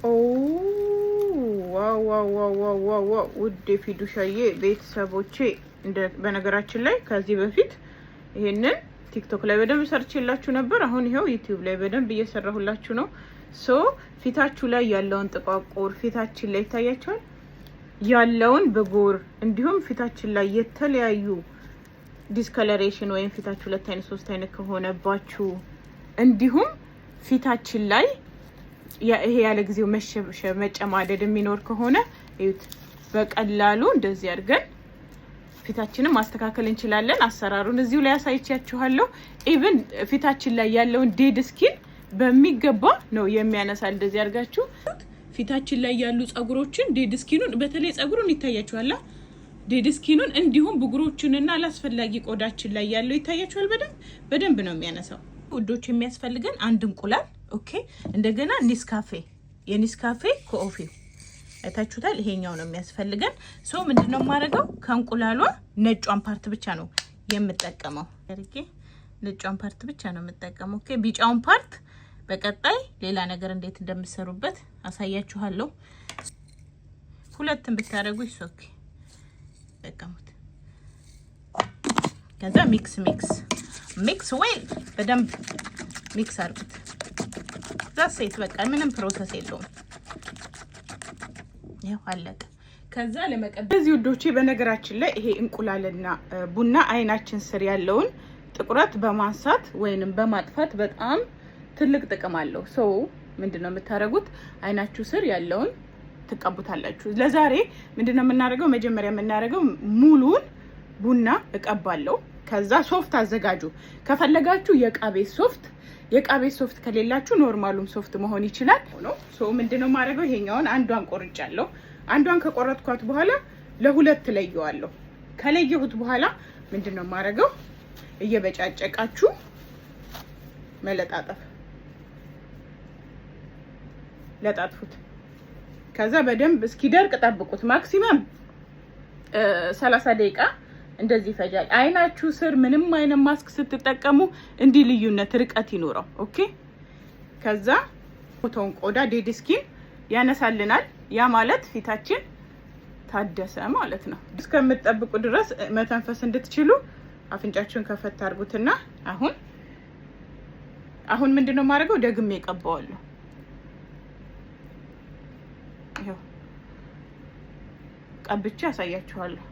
ኦ ዋው ዋው ዋው ዋው ዋው ውድ ፊዱሻዬ ቤተሰቦቼ በነገራችን ላይ ከዚህ በፊት ይሄንን ቲክቶክ ላይ በደንብ ሰርችላችሁ ነበር። አሁን ይሄው ዩቲዩብ ላይ በደንብ እየሰራሁላችሁ ነው። ሶ ፊታችሁ ላይ ያለውን ጥቋቁር ፊታችን ላይ ይታያችኋል ያለውን ብጉር እንዲሁም ፊታችን ላይ የተለያዩ ዲስከለሬሽን ወይም ፊታችሁ ሁለት አይነት ሶስት አይነት ከሆነባችሁ እንዲሁም ፊታችን ላይ ይሄ ያለ ጊዜው መጨማደድ የሚኖር ከሆነ እዩት በቀላሉ እንደዚህ አድርገን ፊታችንን ማስተካከል እንችላለን። አሰራሩን እዚሁ ላይ አሳይቻችኋለሁ። ኢቭን ፊታችን ላይ ያለውን ዴድ ስኪን በሚገባ ነው የሚያነሳል። እንደዚህ አድርጋችሁ ፊታችን ላይ ያሉ ጸጉሮችን ዴድ ስኪኑን በተለይ ጸጉሩን ይታያችኋል ዴድ ስኪኑን እንዲሁም ብጉሮችንና አላስፈላጊ ቆዳችን ላይ ያለው ይታያችኋል በደንብ ነው የሚያነሳው። ውዶች የሚያስፈልገን አንድ እንቁላል ኦኬ፣ እንደገና ኒስካፌ የኒስካፌ ኮፊው አይታችሁታል። ይሄኛው ነው የሚያስፈልገን። ሶ ምንድነው ማረጋው ከእንቁላሏ ነጯን ፓርት ብቻ ነው የምጠቀመው። አርጌ ነጯን ፓርት ብቻ ነው የምጠቀመው። ኦኬ፣ ቢጫውን ፓርት በቀጣይ ሌላ ነገር እንዴት እንደምትሰሩበት አሳያችኋለሁ። ሁለቱን ብታረጉ ይሶክ ተጠቀሙት። ከዛ ሚክስ ዌል በደንብ ሚክስ አድርጉት። ዛሴት በቃ ምንም ፕሮሰስ የለውም። ያው አለቀ። ከዛ ለመቀበል እዚህ ውዶቼ በነገራችን ላይ ይሄ እንቁላልና ቡና አይናችን ስር ያለውን ጥቁረት በማንሳት ወይንም በማጥፋት በጣም ትልቅ ጥቅም አለው። ሶ ምንድነው የምታረጉት አይናችሁ ስር ያለውን ትቀቡታላችሁ። ለዛሬ ምንድነው የምናደርገው መጀመሪያ የምናደርገው ሙሉን ቡና እቀባለሁ። ከዛ ሶፍት አዘጋጁ። ከፈለጋችሁ የቃቤ ሶፍት ከሌላችሁ ኖርማሉም ሶፍት መሆን ይችላል ነው። ሶ ምንድነው ማድረገው ይሄኛውን አንዷን ቆርጫለሁ። አንዷን ከቆረጥኳት በኋላ ለሁለት ለየዋለሁ። ከለየሁት በኋላ ምንድነው ማድረገው እየበጫጨቃችሁ መለጣጠፍ ለጣጥፉት። ከዛ በደንብ እስኪደርቅ ጠብቁት። ማክሲመም 30 ደቂቃ እንደዚህ ይፈጃል። አይናችሁ ስር ምንም አይነት ማስክ ስትጠቀሙ እንዲህ ልዩነት ርቀት ይኖረው። ኦኬ። ከዛ ፎቶን ቆዳ ዴድ ስኪን ያነሳልናል። ያ ማለት ፊታችን ታደሰ ማለት ነው። እስከምትጠብቁ ድረስ መተንፈስ እንድትችሉ አፍንጫችሁን ከፈት አድርጉትና አሁን ምንድነው ማድረገው ደግሜ እቀባዋለሁ። ይሄው ቀብቼ አሳያችኋለሁ።